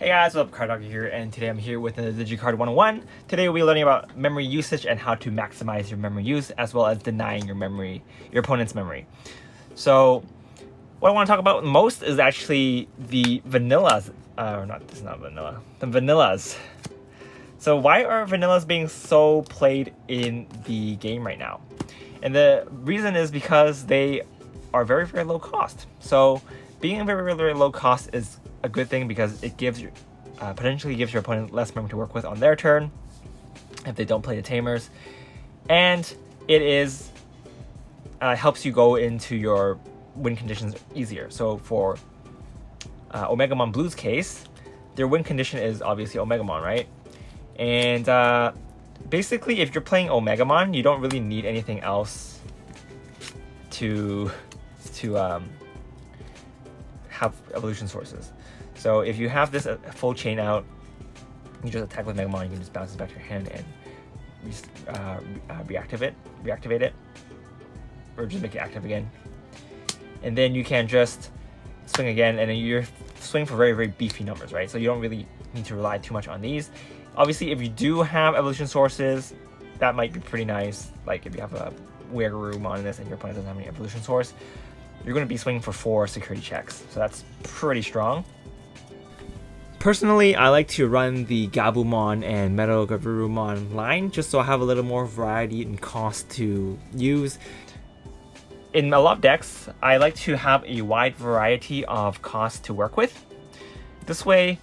Hey guys, what's up? Card Doctor here, and today I'm here with the DigiCard 101. Today we'll be learning about memory usage and how to maximize your memory use, as well as denying your opponent's memory. So, what I want to talk about most is actually the vanillas. The vanillas. So why are vanillas being so played in the game right now? And the reason is because they are very, very low cost. So being very, very, very low cost is a good thing because it gives you potentially gives your opponent less memory to work with on their turn if they don't play the tamers, and it is helps you go into your win conditions easier. So for Omegamon Blue's case, their win condition is obviously Omegamon, right? And basically, if you're playing Omegamon, you don't really need anything else to have evolution sources. So if you have this full chain out, you just attack with Megamon, you can just bounce it back to your hand and reactivate it, or just make it active again. And then you can just swing again, and then you're swing for very, very beefy numbers, right? So you don't really need to rely too much on these. Obviously, if you do have evolution sources, that might be pretty nice. Like if you have a Weird on this and your opponent doesn't have any evolution source, you're going to be swinging for 4 security checks. So that's pretty strong. Personally, I like to run the Gabumon and Metal Gavurumon line just so I have a little more variety and cost to use. In a lot of decks, I like to have a wide variety of costs to work with. This way,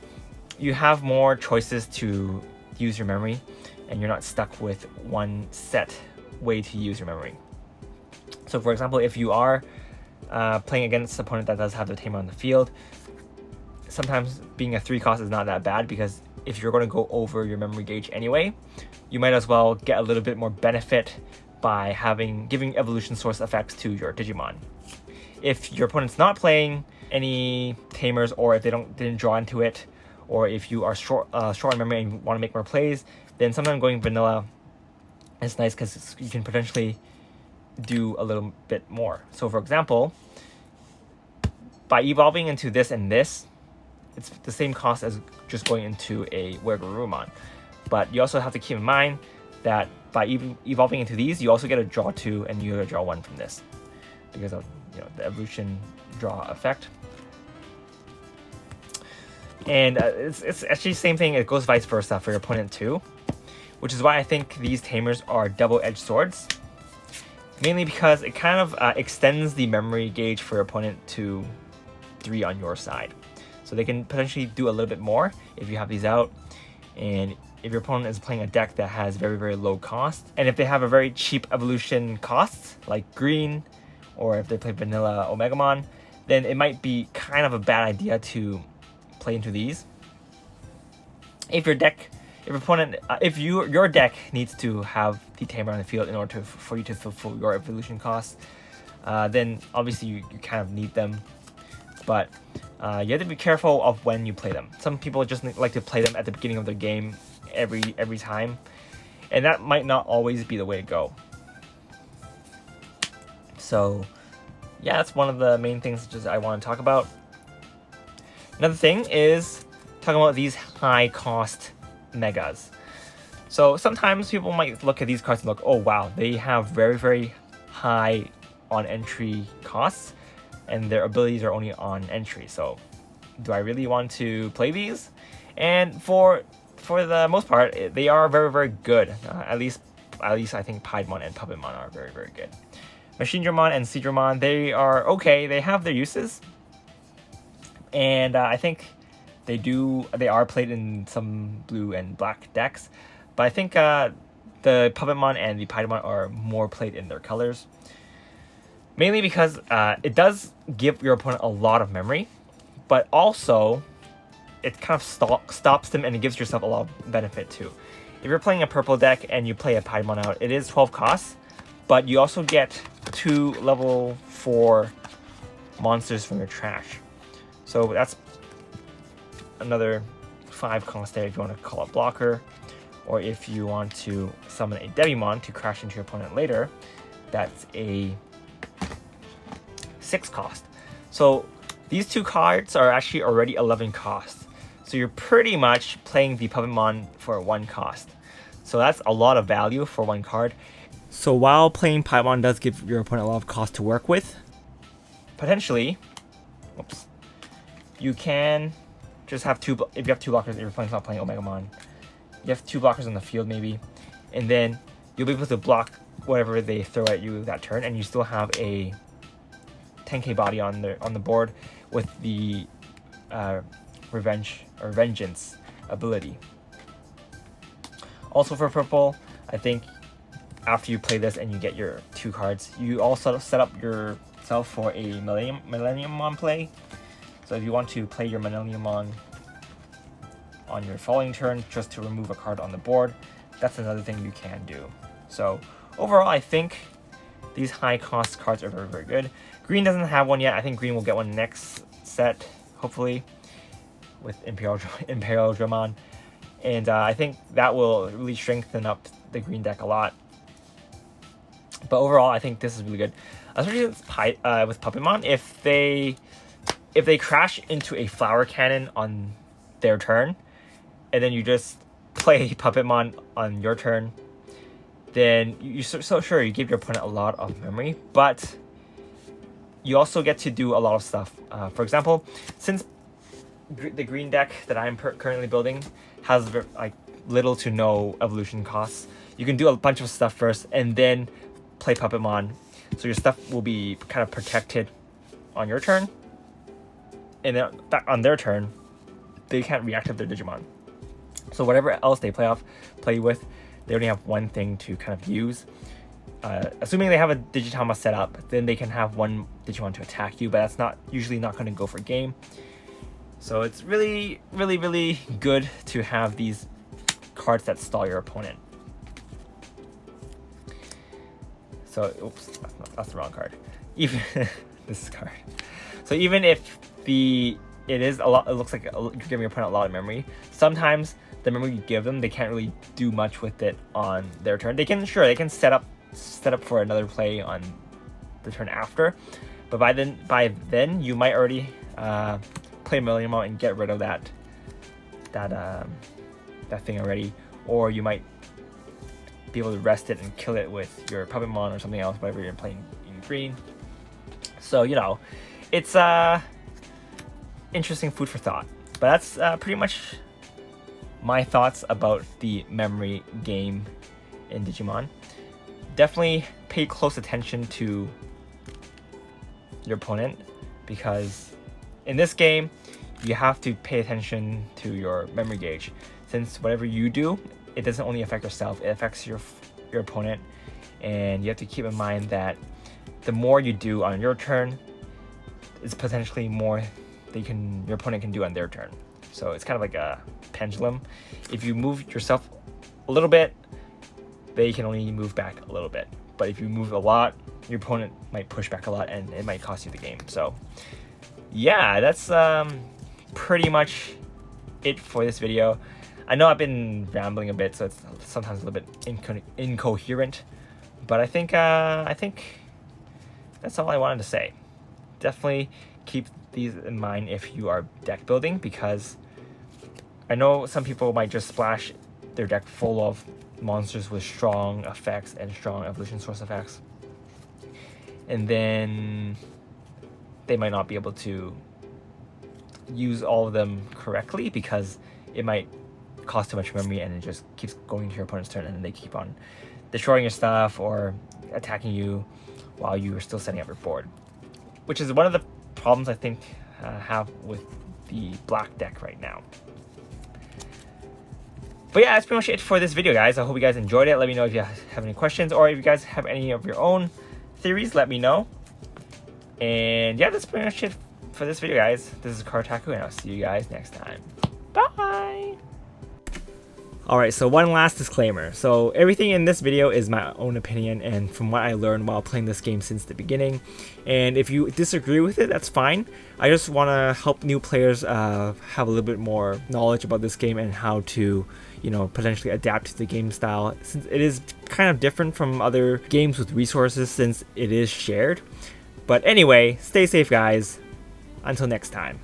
you have more choices to use your memory and you're not stuck with one set way to use your memory. So for example, if you are playing against an opponent that does have the tamer on the field, sometimes being a 3 cost is not that bad, because if you're going to go over your memory gauge anyway, you might as well get a little bit more benefit by giving evolution source effects to your Digimon. If your opponent's not playing any tamers, or if they didn't draw into it, or if you are short on memory and want to make more plays, then sometimes going vanilla is nice because you can potentially do a little bit more. So for example, by evolving into this and this, it's the same cost as just going into a Weird, but you also have to keep in mind that by evolving into these, you also get a draw 2 and you get a draw 1 from this because of the evolution draw effect. And it's actually the same thing. It goes vice versa for your opponent too, which is why I think these tamers are double-edged swords. Mainly because it kind of extends the memory gauge for your opponent to 3 on your side. So they can potentially do a little bit more if you have these out. And if your opponent is playing a deck that has very, very low cost, and if they have a very cheap evolution costs, like green, or if they play vanilla Omegamon, then it might be kind of a bad idea to play into these. If your deck needs to have the tamer on the field in order for you to fulfill your evolution costs, then obviously you kind of need them. But you have to be careful of when you play them. Some people just like to play them at the beginning of their game every time, and that might not always be the way to go. So yeah, that's one of the main things I want to talk about. Another thing is talking about these high cost megas. So sometimes people might look at these cards and look, oh wow, they have very, very high on entry costs and their abilities are only on entry. So do I really want to play these? And for the most part, they are very, very good. At least I think Piedmon and Puppetmon are very, very good. Machinedramon and Seedramon, they are okay. They have their uses, and I think they are played in some blue and black decks, but I think the Puppetmon and the Piedmon are more played in their colors, mainly because it does give your opponent a lot of memory, but also it kind of stops them and it gives yourself a lot of benefit too. If you're playing a purple deck and you play a Piedmon out, it is 12 costs, but you also get 2 level 4 monsters from your trash. So that's another 5 cost there if you want to call a blocker, or if you want to summon a Devimon to crash into your opponent later, that's a 6 cost. So these 2 cards are actually already 11 costs. So you're pretty much playing the Puppetmon for 1 cost. So that's a lot of value for 1 card. So while playing Puppetmon does give your opponent a lot of cost to work with, potentially, you can just have 2, if you have 2 blockers, if your opponent's not playing Omegamon, you have 2 blockers on the field maybe, and then you'll be able to block whatever they throw at you that turn, and you still have a 10k body on the board with the vengeance ability. Also for purple, I think after you play this and you get your 2 cards, you also set up yourself for a Millenniummon play. So if you want to play your Millenniummon on your following turn just to remove a card on the board, that's another thing you can do. So overall, I think these high cost cards are very, very good. Green doesn't have one yet. I think green will get one next set, hopefully, with Imperial Dramon. And I think that will really strengthen up the green deck a lot. But overall, I think this is really good. Especially with Puppetmon, if they crash into a flower cannon on their turn, and then you just play Puppetmon on your turn, then you sure you give your opponent a lot of memory, but you also get to do a lot of stuff. For example, since the green deck that I'm currently building has like little to no evolution costs, you can do a bunch of stuff first and then play Puppetmon, so your stuff will be kind of protected on your turn, and then back on their turn, they can't react to their Digimon. So whatever else they play with, they only have one thing to kind of use. Assuming they have a Digitama set up, then they can have one Digimon to attack you, but that's usually not going to go for game. So it's really, really, really good to have these cards that stall your opponent. So, oops, that's the wrong card. Even this card. So even if it looks like you're giving your opponent a lot of memory, sometimes the memory you give them, they can't really do much with it on their turn. They can set up for another play on the turn after, but by then you might already play Millenniummon and get rid of that thing already, or you might be able to rest it and kill it with your Puppetmon or something else, whatever you're playing in green. So it's interesting food for thought. But that's pretty much my thoughts about the memory game in Digimon. Definitely pay close attention to your opponent, because in this game you have to pay attention to your memory gauge, since whatever you do, it doesn't only affect yourself, it affects your opponent, and you have to keep in mind that the more you do on your turn is potentially more your opponent can do on their turn. So it's kind of like a pendulum. If you move yourself a little bit, they can only move back a little bit. But if you move a lot, your opponent might push back a lot, and it might cost you the game. So yeah, that's pretty much it for this video. I know I've been rambling a bit, so it's sometimes a little bit incoherent, but I think that's all I wanted to say. Definitely keep these in mind if you are deck building, because I know some people might just splash their deck full of monsters with strong effects and strong evolution source effects, and then they might not be able to use all of them correctly because it might cost too much memory, and it just keeps going to your opponent's turn, and then they keep on destroying your stuff or attacking you while you are still setting up your board, which is one of the problems I think have with the black deck right now. But yeah, that's pretty much it for this video, guys. I hope you guys enjoyed it. Let me know if you have any questions, or if you guys have any of your own theories, let me know. And yeah, that's pretty much it for this video, guys. This is Kartaku, and I'll see you guys next time. Bye! Alright, so one last disclaimer. So everything in this video is my own opinion and from what I learned while playing this game since the beginning. And if you disagree with it, that's fine. I just want to help new players have a little bit more knowledge about this game and how to, potentially adapt to the game style, since it is kind of different from other games with resources since it is shared. But anyway, stay safe, guys. Until next time.